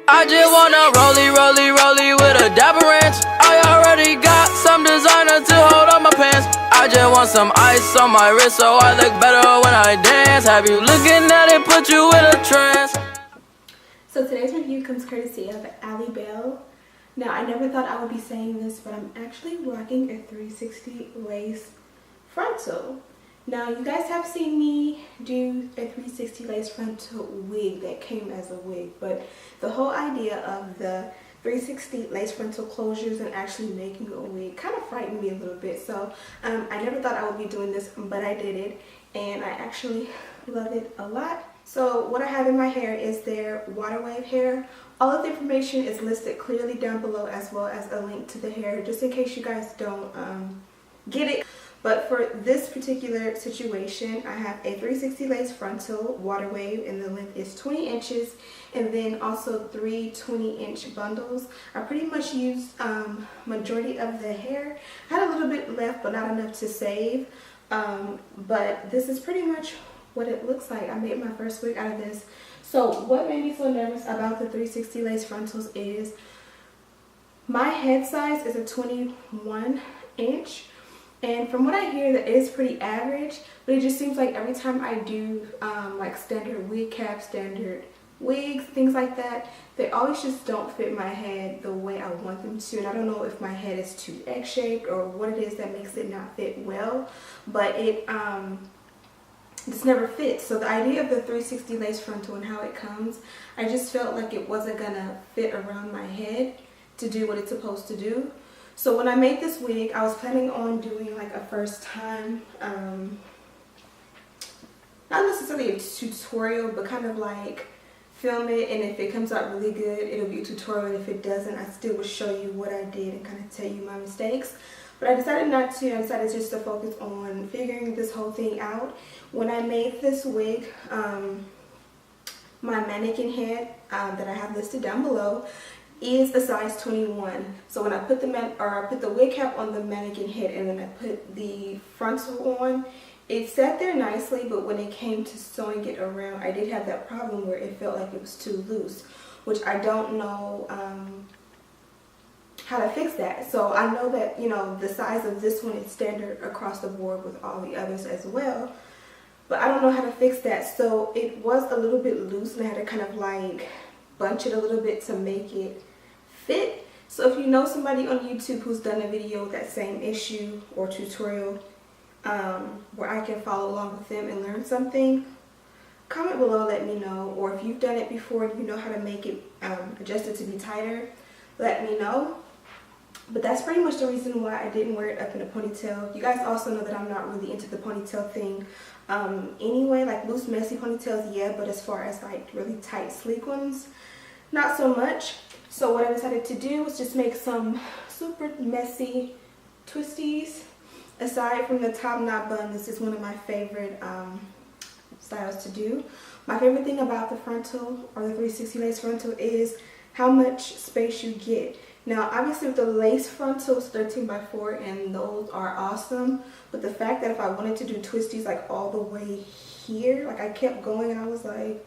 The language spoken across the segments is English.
I just wanna rollie with a dapper ranch. I already got some designer to hold on my pants. I just want some ice on my wrist so I look better when I dance. Have you looking at it, put you in a trance. So today's review comes courtesy of Alibele. Now, I never thought I would be saying this, but I'm actually rocking a 360 lace frontal. Now, you guys have seen me do a 360 lace frontal wig that came as a wig, but the whole idea of the 360 lace frontal closures and actually making a wig kind of frightened me a little bit. So I never thought I would be doing this, but I did it, and I actually love it a lot. So what I have in my hair is their water wave hair. All of the information is listed clearly down below, as well as a link to the hair, just in case you guys don't get it. But for this particular situation, I have a 360 lace frontal water wave, and the length is 20 inches, and then also 3 20-inch bundles. I pretty much used majority of the hair. I had a little bit left, but not enough to save. But this is pretty much what it looks like. I made my first wig out of this. So what made me so nervous about the 360 lace frontals is my head size is a 21 inch. And from what I hear, that is pretty average, but it just seems like every time I do like standard wig caps, standard wigs, things like that, they always just don't fit my head the way I want them to. And I don't know if my head is too egg-shaped or what it is that makes it not fit well, but it just never fits. So the idea of the 360 lace frontal and how it comes, I just felt like it wasn't gonna fit around my head to do what it's supposed to do. So when I made this wig, I was planning on doing like a first time, not necessarily a tutorial, but kind of like film it, and if it comes out really good, it'll be a tutorial, and if it doesn't, I still will show you what I did and kind of tell you my mistakes. But I decided not to. I decided just to focus on figuring this whole thing out. When I made this wig, my mannequin head that I have listed down below is a size 21. So when I put the wig cap on the mannequin head and then I put the frontal on, it sat there nicely, but when it came to sewing it around, I did have that problem where it felt like it was too loose, which I don't know how to fix that. So I know that, you know, the size of this one is standard across the board with all the others as well, but I don't know how to fix that. So it was a little bit loose, and I had to kind of like bunch it a little bit to make it fit. So if you know somebody on YouTube who's done a video with that same issue or tutorial where I can follow along with them and learn something, comment below, let me know. Or if you've done it before and you know how to make it adjust it to be tighter, let me know. But that's pretty much the reason why I didn't wear it up in a ponytail. You guys also know that I'm not really into the ponytail thing anyway. Like loose, messy ponytails, yeah, but as far as like really tight, sleek ones, not so much. So what I decided to do was just make some super messy twisties. Aside from the top knot bun, this is one of my favorite styles to do. My favorite thing about the frontal, or the 360 lace frontal, is how much space you get. Now obviously with the lace frontals, 13x4, and those are awesome, but the fact that if I wanted to do twisties like all the way here, like I kept going and I was like,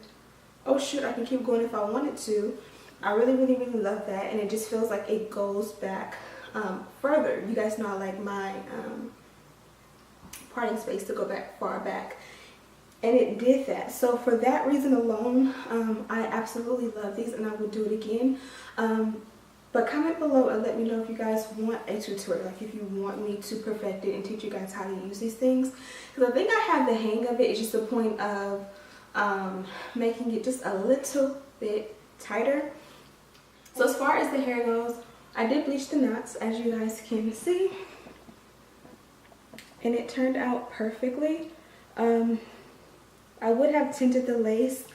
oh shoot, I can keep going if I wanted to. I really love that, and it just feels like it goes back further. You guys know I like my parting space to go back far back, and it did that. So for that reason alone, I absolutely love these, and I would do it again. But comment below and let me know if you guys want a tutorial, like if you want me to perfect it and teach you guys how to use these things, because I think I have the hang of it. It's just the point of making it just a little bit tighter. So as far as the hair goes, I did bleach the knots, as you guys can see, and it turned out perfectly. I would have tinted the lace,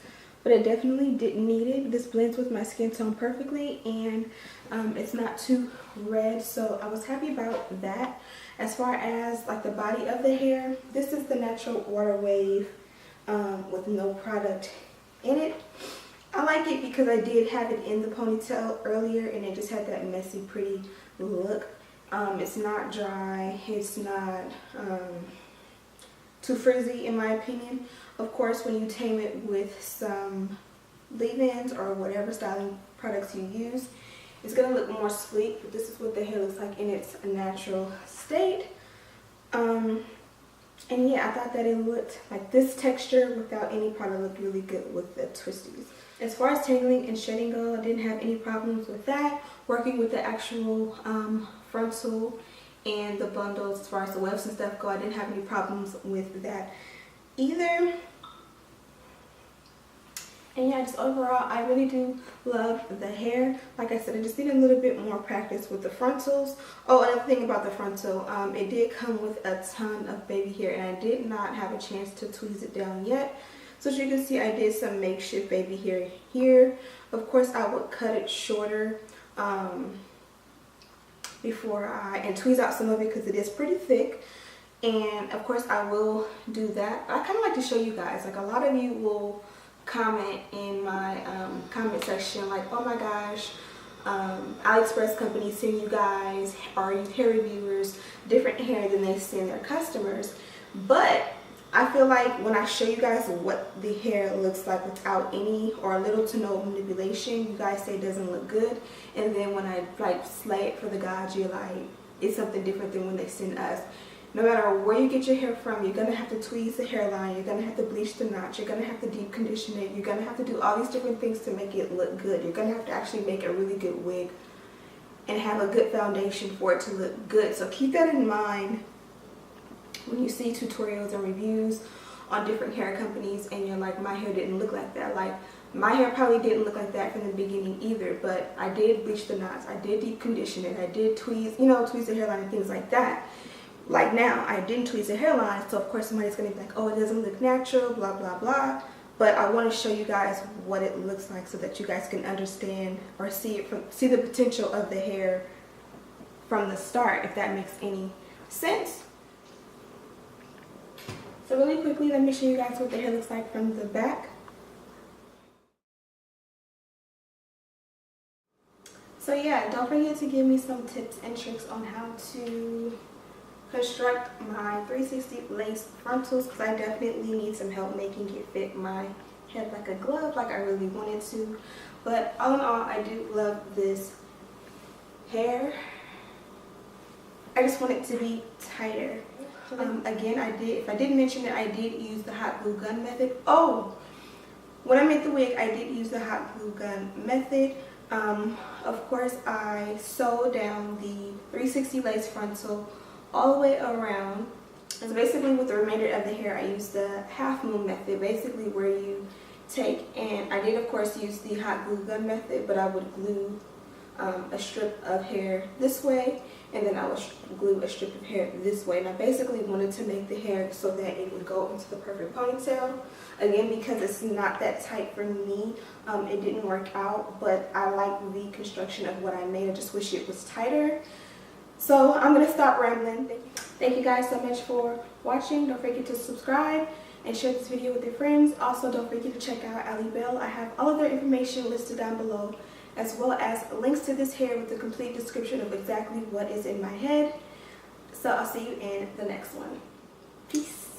but it definitely didn't need it. This blends with my skin tone perfectly, and it's not too red, so I was happy about that. As far as like the body of the hair, this is the natural water wave with no product in it. I like it because I did have it in the ponytail earlier, and it just had that messy, pretty look. It's not dry, it's not too frizzy in my opinion. Of course, when you tame it with some leave-ins or whatever styling products you use, it's going to look more sleek. But this is what the hair looks like in its natural state. And yeah, I thought that it looked like this texture without any product looked really good with the twisties. As far as tangling and shedding go, I didn't have any problems with that. Working with the actual frontal and the bundles, as far as the wefts and stuff go, I didn't have any problems with that either. And yeah, just overall, I really do love the hair. Like I said, I just need a little bit more practice with the frontals. Oh, another thing about the frontal, it did come with a ton of baby hair, and I did not have a chance to tweeze it down yet. So as you can see, I did some makeshift baby hair here. Of course, I would cut it shorter before and tweeze out some of it because it is pretty thick. And of course, I will do that. But I kind of like to show you guys, like a lot of you will comment in my comment section like, oh my gosh, AliExpress company send you guys, or you hair reviewers, different hair than they send their customers. But I feel like when I show you guys what the hair looks like without any or little to no manipulation, you guys say it doesn't look good. And then when I like slay it for the gods, you're like, it's something different than when they send us. No matter where you get your hair from, you're going to have to tweeze the hairline, you're going to have to bleach the knots, you're going to have to deep condition it, you're going to have to do all these different things to make it look good. You're going to have to actually make a really good wig and have a good foundation for it to look good. So keep that in mind when you see tutorials and reviews on different hair companies and you're like, my hair didn't look like that. Like, my hair probably didn't look like that from the beginning either, but I did bleach the knots, I did deep condition it, I did tweeze, tweeze the hairline and things like that. Like now, I didn't tweeze the hairline, so of course somebody's going to be like, oh, it doesn't look natural, blah, blah, blah. But I want to show you guys what it looks like so that you guys can understand or see the potential of the hair from the start, if that makes any sense. So really quickly, let me show you guys what the hair looks like from the back. So yeah, don't forget to give me some tips and tricks on how to construct my 360 lace frontals, because I definitely need some help making it fit my head like a glove, like I really wanted to. But all in all, I do love this hair. I just want it to be tighter. Again, if I didn't mention it, I did use the hot glue gun method. Oh, when I made the wig, I did use the hot glue gun method. Of course, I sewed down the 360 lace frontal all the way around. And so basically with the remainder of the hair, I used the half moon method, basically where you take, and I did of course use the hot glue gun method, but I would glue a strip of hair this way, and then I would glue a strip of hair this way. And I basically wanted to make the hair so that it would go into the perfect ponytail. Again, because it's not that tight for me, it didn't work out, but I like the construction of what I made. I just wish it was tighter. So I'm going to stop rambling. Thank you guys so much for watching. Don't forget to subscribe and share this video with your friends. Also, don't forget to check out Alibele. I have all of their information listed down below, as well as links to this hair with a complete description of exactly what is in my head. So I'll see you in the next one. Peace.